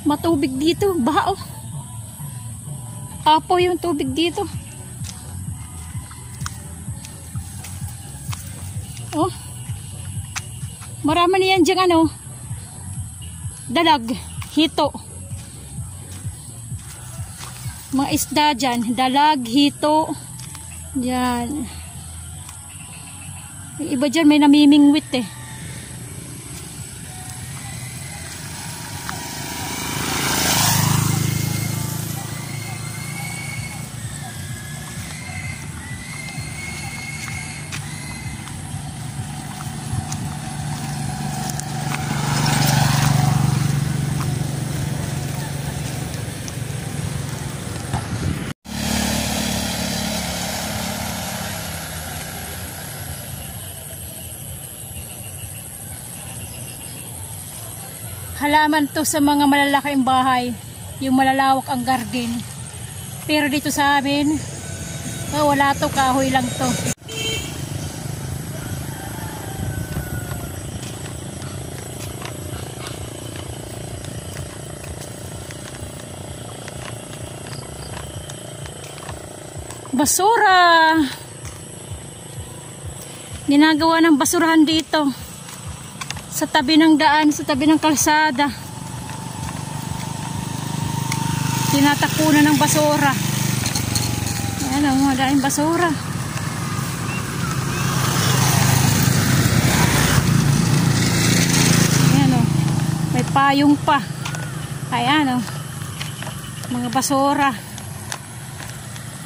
Matubig dito, baha oh. Apo yung tubig dito. Oh. Marami niyan diyang ano. Dalag, hito. Mga isda dyan, dalag, hito. Dyan. Iba dyan may namimingwit eh. Halaman to sa mga malalaking bahay, yung malalawak ang garden. Pero dito sa amin, oh, wala to, kahoy lang to. Basura! Ginagawa ng basurahan dito. Sa tabi ng daan, sa tabi ng kalsada. Tinatakunan ng basura. Ayan o, mga daing basura. Ayan o, may payong pa. Ayan o, mga basura.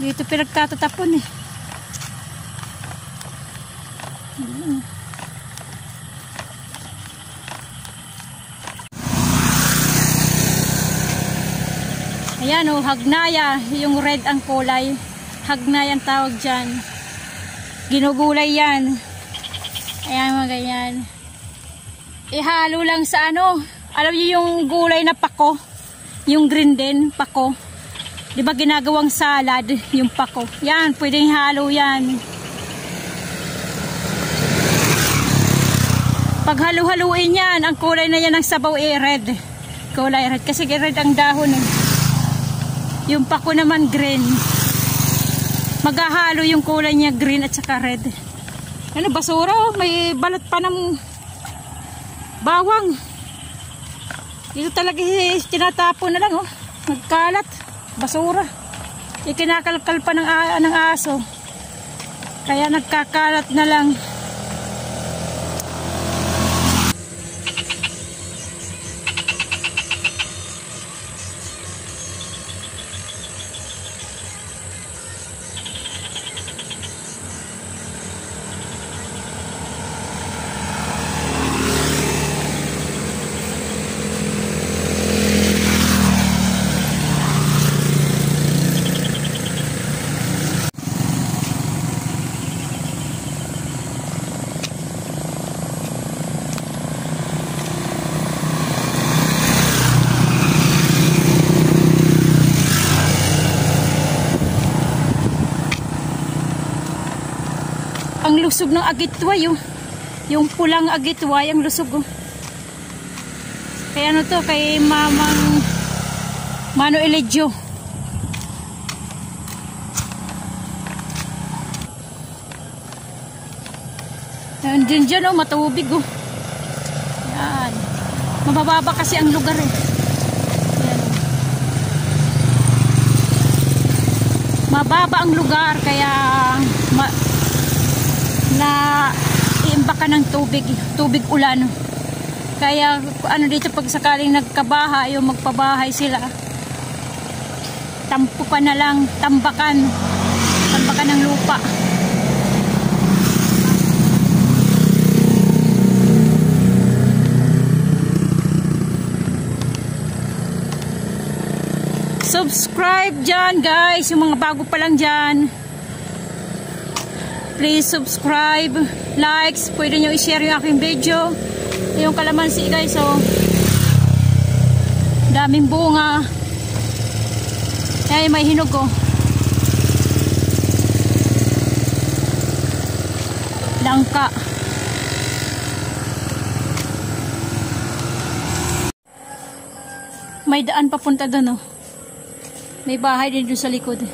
Dito pinagtatatapon eh. Ayan o, hagnaya, yung red ang kulay. Hagnaya ang tawag dyan. Ginugulay yan. Ayan mga ganyan. Ihalo lang sa ano, alam niyo yung gulay na pako? Yung green din, pako. Diba ginagawang salad, yung pako. Yan, pwedeng ihalo yan. Pag halu-haluin yan, ang kulay na yan ng sabaw ay red. Kulay red, kasi red ang dahon eh. Yung pako naman green. Maghahalo yung kulay niya green at saka red. Ano, basura oh. May balot pa ng bawang. Ito talaga tinatapon na lang oh. Nagkalat. Basura. Ikinakalkal pa ng aso. Kaya nagkakalat na lang. Ang lusog ng agitway oh. Yung pulang agitway ang lusog oh. Kaya ano to, kay Mamang Mano Eledio. Yan dyan oh, matubig oh. Yan. Mabababa kasi ang lugar eh. Yan. Mababa ang lugar kaya na iimbakan ng tubig ulan. Kaya ano dito pag sakaling nagkabahay o magpabahay sila, tampukan na lang, tambakan ng lupa. Subscribe dyan guys, yung mga bago pa lang dyan. Please subscribe, likes, pwede nyo i-share yung aking video. Yung kalamansi guys, oh. Daming bunga. Ay, may hinog oh. Langka. may daan papunta doon, oh. May bahay din doon sa likod.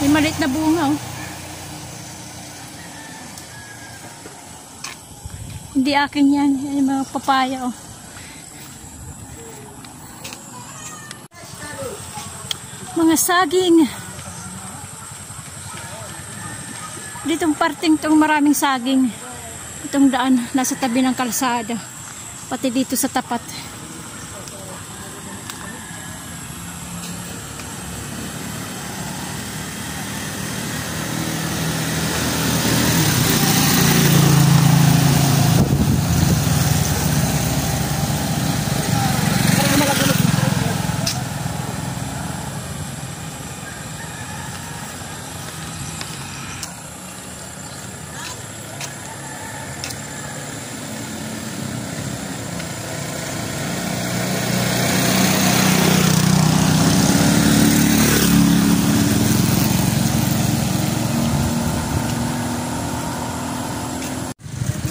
May maliit na bunga, oh. Hindi akin yan. Yan yung mga papaya, oh. Mga saging. Ditong parting itong maraming saging. Itong daan, nasa tabi ng kalsada. Pati dito sa tapat.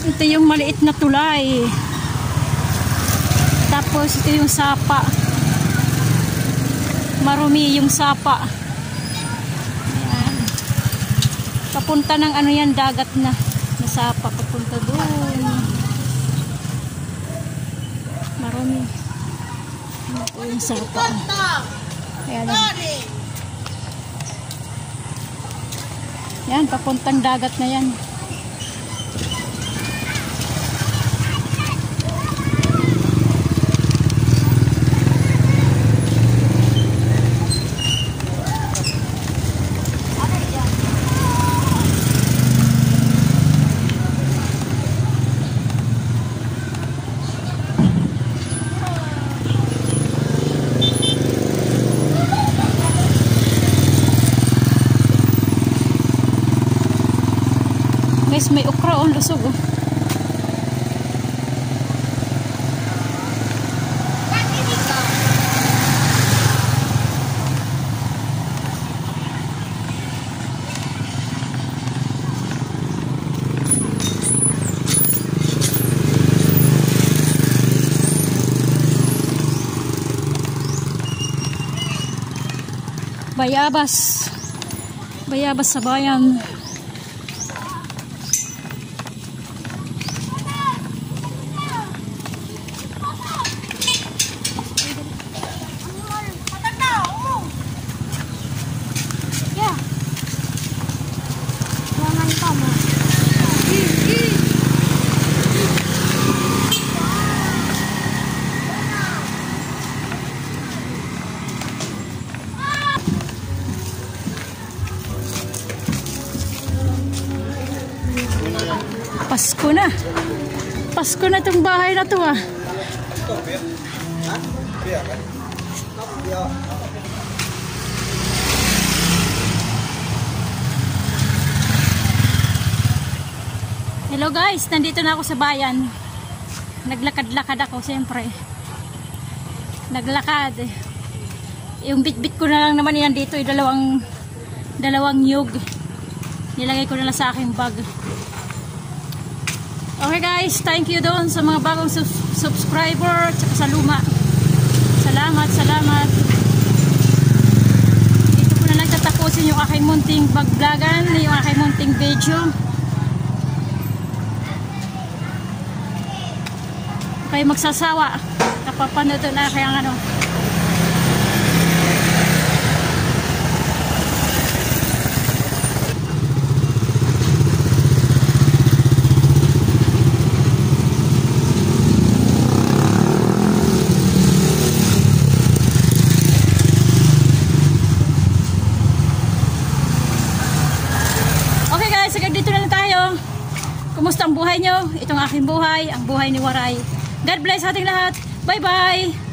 Ito yung maliit na tulay. Tapos ito yung sapa. Marumi yung sapa. Ayan. Papunta ng ano yan, dagat na. Na sapa, papunta doon. Marumi. Ito yung sapa. Ayan. Yan, papuntang dagat na yan. Guys, may okra on lusog, oh. Bayabas. Bayabas sa bayan. Pasko na. Pasko na itong bahay na to, ah. Hello guys, nandito na ako sa bayan. Naglakad-lakad ako, siyempre. Naglakad. Yung bit-bit ko na lang naman yan dito, yung dalawang nyug. Nilagay ko na lang sa aking bag. Okay guys, thank you doon sa mga bagong subscriber at sa luma. Salamat, salamat. Dito ko na lang tatapusin yung aking munting vlog-vlogan, yung aking munting video. Okay, magsasawa. Kapapanood na kaya ano. Dito na lang tayo. Kumusta ang buhay nyo? Itong aking buhay, ang buhay ni Waray. God bless ating lahat. Bye-bye!